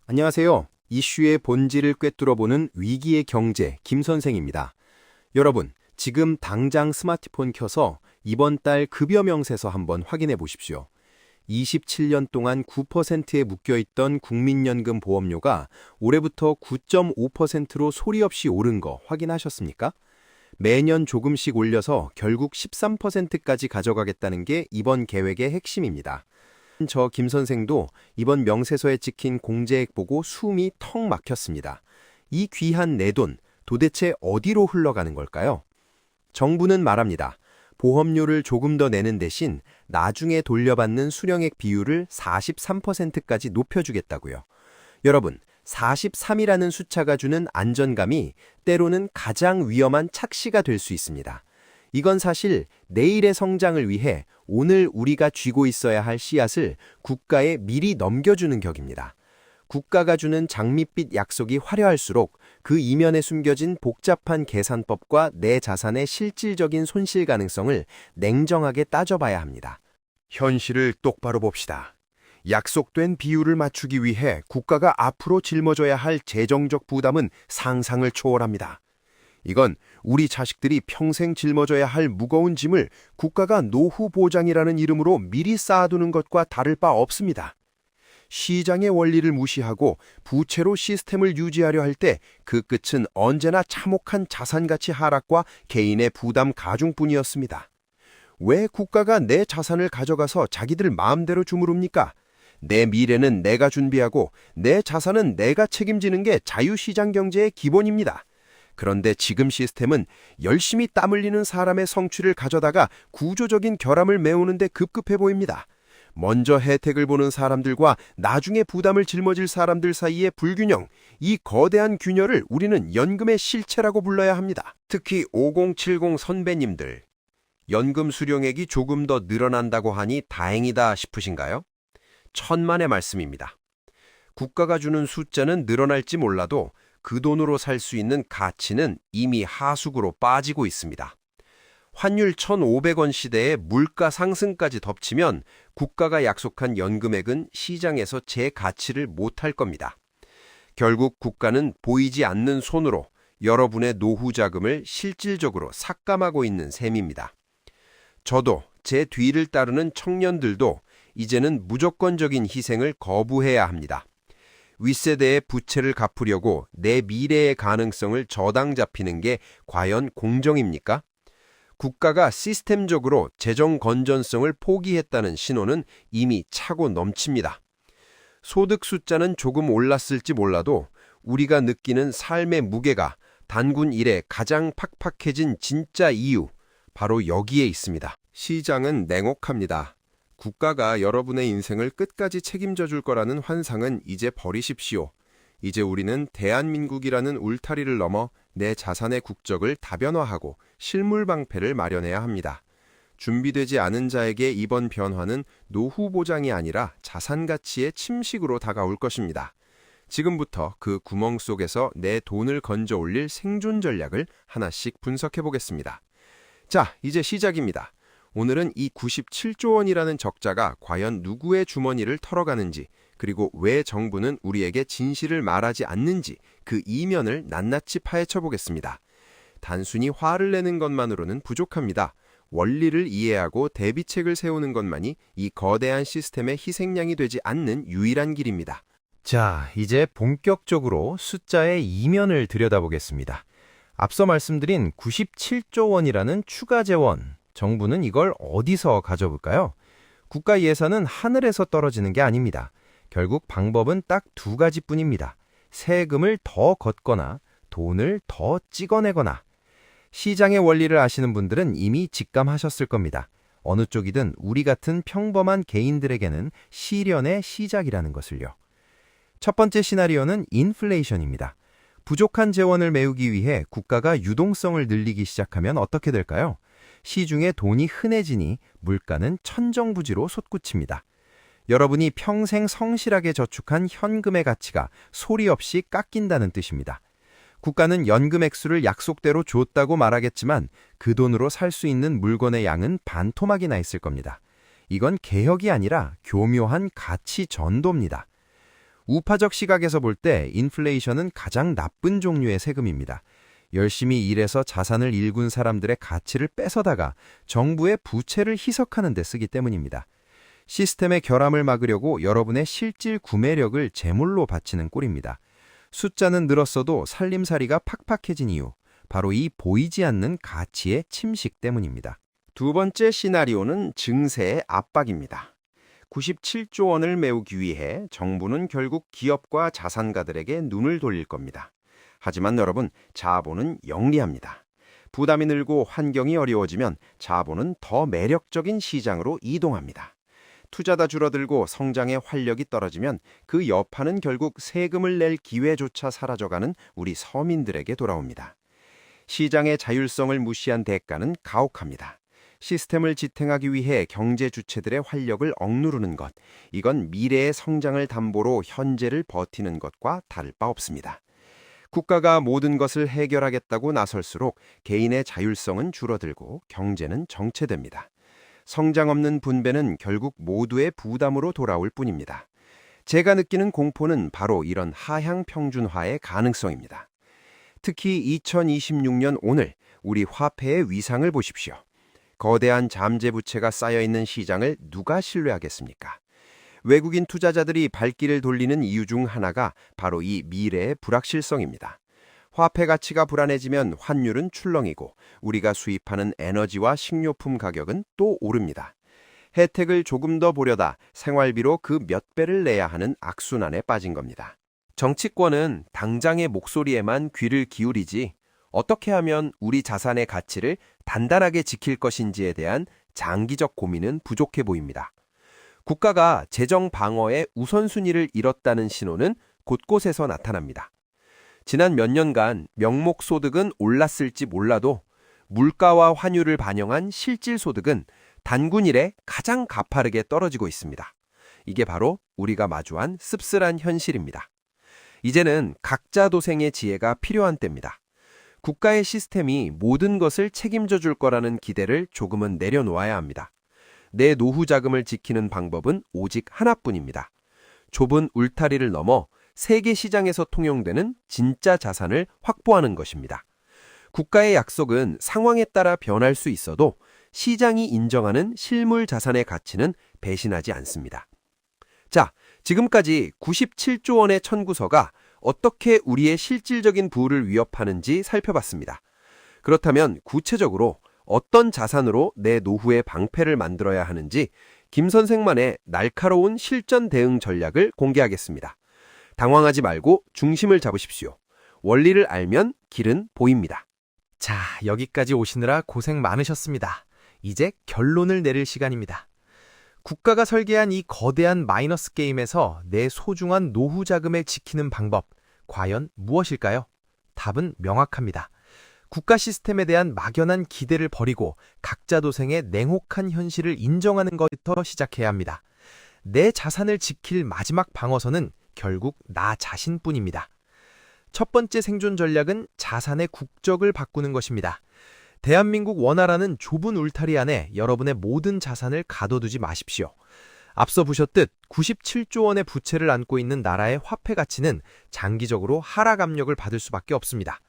안녕하세요. 이슈의 본질을 꿰뚫어보는 위기의 경제 김선생입니다. 여러분, 지금 당장 스마트폰 켜서 이번 달 급여 명세서 한번 확인해 보십시오. 27년 동안 9%에 묶여있던 국민연금 보험료가 올해부터 9.5%로 소리 없이 오른 거 확인하셨습니까? 매년 조금씩 올려서 결국 13%까지 가져가겠다는 게 이번 계획의 핵심입니다. 저 김 선생도 이번 명세서에 찍힌 공제액 보고 숨이 턱 막혔습니다. 이 귀한 내돈 도대체 어디로 흘러가는 걸까요? 정부는 말합니다. 보험료를 조금 더 내는 대신 나중에 돌려받는 수령액 비율을 43%까지 높여주겠다고요. 여러분, 43이라는 숫자가 주는 안전감이 때로는 가장 위험한 착시가 될 수 있습니다. 이건 사실 내일의 성장을 위해 오늘 우리가 쥐고 있어야 할 씨앗을 국가에 미리 넘겨주는 격입니다. 국가가 주는 장밋빛 약속이 화려할수록 그 이면에 숨겨진 복잡한 계산법과 내 자산의 실질적인 손실 가능성을 냉정하게 따져봐야 합니다. 현실을 똑바로 봅시다. 약속된 비율을 맞추기 위해 국가가 앞으로 짊어져야 할 재정적 부담은 상상을 초월합니다. 이건 우리 자식들이 평생 짊어져야 할 무거운 짐을 국가가 노후 보장이라는 이름으로 미리 쌓아두는 것과 다를 바 없습니다. 시장의 원리를 무시하고 부채로 시스템을 유지하려 할 때 그 끝은 언제나 참혹한 자산가치 하락과 개인의 부담 가중뿐이었습니다. 왜 국가가 내 자산을 가져가서 자기들 마음대로 주무릅니까? 내 미래는 내가 준비하고 내 자산은 내가 책임지는 게 자유시장 경제의 기본입니다. 그런데 지금 시스템은 열심히 땀 흘리는 사람의 성취를 가져다가 구조적인 결함을 메우는데 급급해 보입니다. 먼저 혜택을 보는 사람들과 나중에 부담을 짊어질 사람들 사이의 불균형, 이 거대한 균열을 우리는 연금의 실체라고 불러야 합니다. 특히 5070 선배님들, 연금 수령액이 조금 더 늘어난다고 하니 다행이다 싶으신가요? 천만의 말씀입니다. 국가가 주는 숫자는 늘어날지 몰라도 그 돈으로 살 수 있는 가치는 이미 하수구로 빠지고 있습니다. 환율 1,500원 시대에 물가 상승까지 덮치면 국가가 약속한 연금액은 시장에서 제 가치를 못할 겁니다. 결국 국가는 보이지 않는 손으로 여러분의 노후 자금을 실질적으로 삭감하고 있는 셈입니다. 저도 제 뒤를 따르는 청년들도 이제는 무조건적인 희생을 거부해야 합니다. 윗세대의 부채를 갚으려고 내 미래의 가능성을 저당 잡히는 게 과연 공정입니까? 국가가 시스템적으로 재정 건전성을 포기했다는 신호는 이미 차고 넘칩니다. 소득 숫자는 조금 올랐을지 몰라도 우리가 느끼는 삶의 무게가 단군 이래 가장 팍팍해진 진짜 이유, 바로 여기에 있습니다. 시장은 냉혹합니다. 국가가 여러분의 인생을 끝까지 책임져 줄 거라는 환상은 이제 버리십시오. 이제 우리는 대한민국이라는 울타리를 넘어 내 자산의 국적을 다변화하고 실물 방패를 마련해야 합니다. 준비되지 않은 자에게 이번 변화는 노후 보장이 아니라 자산 가치의 침식으로 다가올 것입니다. 지금부터 그 구멍 속에서 내 돈을 건져 올릴 생존 전략을 하나씩 분석해 보겠습니다. 자, 이제 시작입니다. 오늘은 이 97조 원이라는 적자가 과연 누구의 주머니를 털어가는지, 그리고 왜 정부는 우리에게 진실을 말하지 않는지 그 이면을 낱낱이 파헤쳐 보겠습니다. 단순히 화를 내는 것만으로는 부족합니다. 원리를 이해하고 대비책을 세우는 것만이 이 거대한 시스템의 희생양이 되지 않는 유일한 길입니다. 자, 이제 본격적으로 숫자의 이면을 들여다보겠습니다. 앞서 말씀드린 97조 원이라는 추가 재원, 정부는 이걸 어디서 가져볼까요? 국가 예산은 하늘에서 떨어지는 게 아닙니다. 결국 방법은 딱 두 가지뿐입니다. 세금을 더 걷거나 돈을 더 찍어내거나. 시장의 원리를 아시는 분들은 이미 직감하셨을 겁니다. 어느 쪽이든 우리 같은 평범한 개인들에게는 시련의 시작이라는 것을요. 첫 번째 시나리오는 인플레이션입니다. 부족한 재원을 메우기 위해 국가가 유동성을 늘리기 시작하면 어떻게 될까요? 시중에 돈이 흔해지니 물가는 천정부지로 솟구칩니다. 여러분이 평생 성실하게 저축한 현금의 가치가 소리 없이 깎인다는 뜻입니다. 국가는 연금 액수를 약속대로 줬다고 말하겠지만 그 돈으로 살 수 있는 물건의 양은 반토막이나 있을 겁니다. 이건 개혁이 아니라 교묘한 가치 전도입니다. 우파적 시각에서 볼 때 인플레이션은 가장 나쁜 종류의 세금입니다. 열심히 일해서 자산을 일군 사람들의 가치를 뺏어다가 정부의 부채를 희석하는 데 쓰기 때문입니다. 시스템의 결함을 막으려고 여러분의 실질 구매력을 제물로 바치는 꼴입니다. 숫자는 늘었어도 살림살이가 팍팍해진 이유, 바로 이 보이지 않는 가치의 침식 때문입니다. 두 번째 시나리오는 증세의 압박입니다. 97조 원을 메우기 위해 정부는 결국 기업과 자산가들에게 눈을 돌릴 겁니다. 하지만 여러분, 자본은 영리합니다. 부담이 늘고 환경이 어려워지면 자본은 더 매력적인 시장으로 이동합니다. 투자가 줄어들고 성장의 활력이 떨어지면 그 여파는 결국 세금을 낼 기회조차 사라져가는 우리 서민들에게 돌아옵니다. 시장의 자율성을 무시한 대가는 가혹합니다. 시스템을 지탱하기 위해 경제 주체들의 활력을 억누르는 것, 이건 미래의 성장을 담보로 현재를 버티는 것과 다를 바 없습니다. 국가가 모든 것을 해결하겠다고 나설수록 개인의 자율성은 줄어들고 경제는 정체됩니다. 성장 없는 분배는 결국 모두의 부담으로 돌아올 뿐입니다. 제가 느끼는 공포는 바로 이런 하향 평준화의 가능성입니다. 특히 2026년 오늘 우리 화폐의 위상을 보십시오. 거대한 잠재 부채가 쌓여있는 시장을 누가 신뢰하겠습니까? 외국인 투자자들이 발길을 돌리는 이유 중 하나가 바로 이 미래의 불확실성입니다. 화폐 가치가 불안해지면 환율은 출렁이고 우리가 수입하는 에너지와 식료품 가격은 또 오릅니다. 혜택을 조금 더 보려다 생활비로 그 몇 배를 내야 하는 악순환에 빠진 겁니다. 정치권은 당장의 목소리에만 귀를 기울이지 어떻게 하면 우리 자산의 가치를 단단하게 지킬 것인지에 대한 장기적 고민은 부족해 보입니다. 국가가 재정 방어의 우선순위를 잃었다는 신호는 곳곳에서 나타납니다. 지난 몇 년간 명목 소득은 올랐을지 몰라도 물가와 환율을 반영한 실질 소득은 단군 이래 가장 가파르게 떨어지고 있습니다. 이게 바로 우리가 마주한 씁쓸한 현실입니다. 이제는 각자 도생의 지혜가 필요한 때입니다. 국가의 시스템이 모든 것을 책임져 줄 거라는 기대를 조금은 내려놓아야 합니다. 내 노후 자금을 지키는 방법은 오직 하나뿐입니다. 좁은 울타리를 넘어 세계 시장에서 통용되는 진짜 자산을 확보하는 것입니다. 국가의 약속은 상황에 따라 변할 수 있어도 시장이 인정하는 실물 자산의 가치는 배신하지 않습니다. 자, 지금까지 97조 원의 청구서가 어떻게 우리의 실질적인 부를 위협하는지 살펴봤습니다. 그렇다면 구체적으로 어떤 자산으로 내 노후의 방패를 만들어야 하는지 김 선생만의 날카로운 실전 대응 전략을 공개하겠습니다. 당황하지 말고 중심을 잡으십시오. 원리를 알면 길은 보입니다. 자, 여기까지 오시느라 고생 많으셨습니다. 이제 결론을 내릴 시간입니다. 국가가 설계한 이 거대한 마이너스 게임에서 내 소중한 노후 자금을 지키는 방법, 과연 무엇일까요? 답은 명확합니다. 국가 시스템에 대한 막연한 기대를 버리고 각자 도생의 냉혹한 현실을 인정하는 것부터 시작해야 합니다. 내 자산을 지킬 마지막 방어선은 결국 나 자신뿐입니다. 첫 번째 생존 전략은 자산의 국적을 바꾸는 것입니다. 대한민국 원화라는 좁은 울타리 안에 여러분의 모든 자산을 가둬두지 마십시오. 앞서 보셨듯 97조 원의 부채를 안고 있는 나라의 화폐 가치는 장기적으로 하락 압력을 받을 수밖에 없습니다.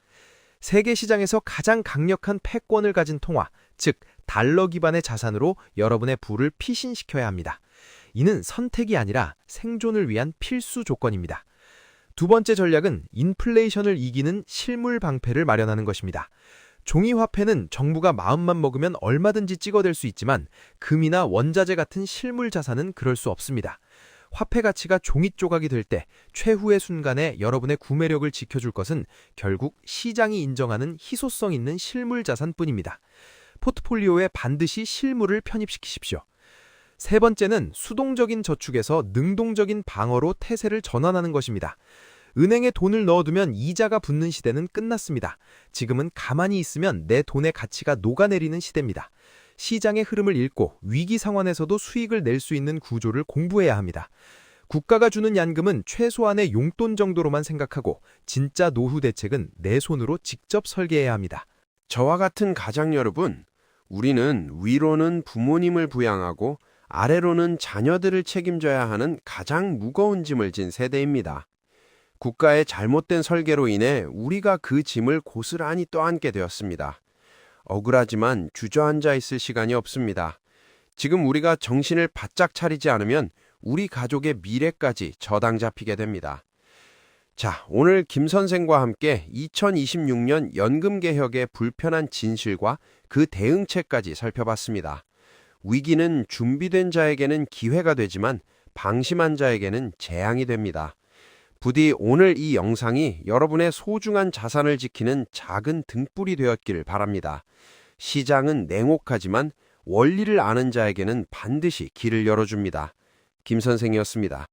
세계 시장에서 가장 강력한 패권을 가진 통화, 즉 달러 기반의 자산으로 여러분의 부를 피신시켜야 합니다. 이는 선택이 아니라 생존을 위한 필수 조건입니다. 두 번째 전략은 인플레이션을 이기는 실물 방패를 마련하는 것입니다. 종이화폐는 정부가 마음만 먹으면 얼마든지 찍어댈 수 있지만 금이나 원자재 같은 실물 자산은 그럴 수 없습니다. 화폐 가치가 종이 조각이 될 때 최후의 순간에 여러분의 구매력을 지켜줄 것은 결국 시장이 인정하는 희소성 있는 실물 자산뿐입니다. 포트폴리오에 반드시 실물을 편입시키십시오. 세 번째는 수동적인 저축에서 능동적인 방어로 태세를 전환하는 것입니다. 은행에 돈을 넣어두면 이자가 붙는 시대는 끝났습니다. 지금은 가만히 있으면 내 돈의 가치가 녹아내리는 시대입니다. 시장의 흐름을 읽고 위기 상황에서도 수익을 낼 수 있는 구조를 공부해야 합니다. 국가가 주는 연금은 최소한의 용돈 정도로만 생각하고 진짜 노후 대책은 내 손으로 직접 설계해야 합니다. 저와 같은 가장 여러분, 우리는 위로는 부모님을 부양하고 아래로는 자녀들을 책임져야 하는 가장 무거운 짐을 진 세대입니다. 국가의 잘못된 설계로 인해 우리가 그 짐을 고스란히 떠안게 되었습니다. 억울하지만 주저앉아 있을 시간이 없습니다. 지금 우리가 정신을 바짝 차리지 않으면 우리 가족의 미래까지 저당 잡히게 됩니다. 자, 오늘 김 선생과 함께 2026년 연금개혁의 불편한 진실과 그 대응책까지 살펴봤습니다. 위기는 준비된 자에게는 기회가 되지만 방심한 자에게는 재앙이 됩니다. 부디 오늘 이 영상이 여러분의 소중한 자산을 지키는 작은 등불이 되었길 바랍니다. 시장은 냉혹하지만 원리를 아는 자에게는 반드시 길을 열어줍니다. 김 선생이었습니다.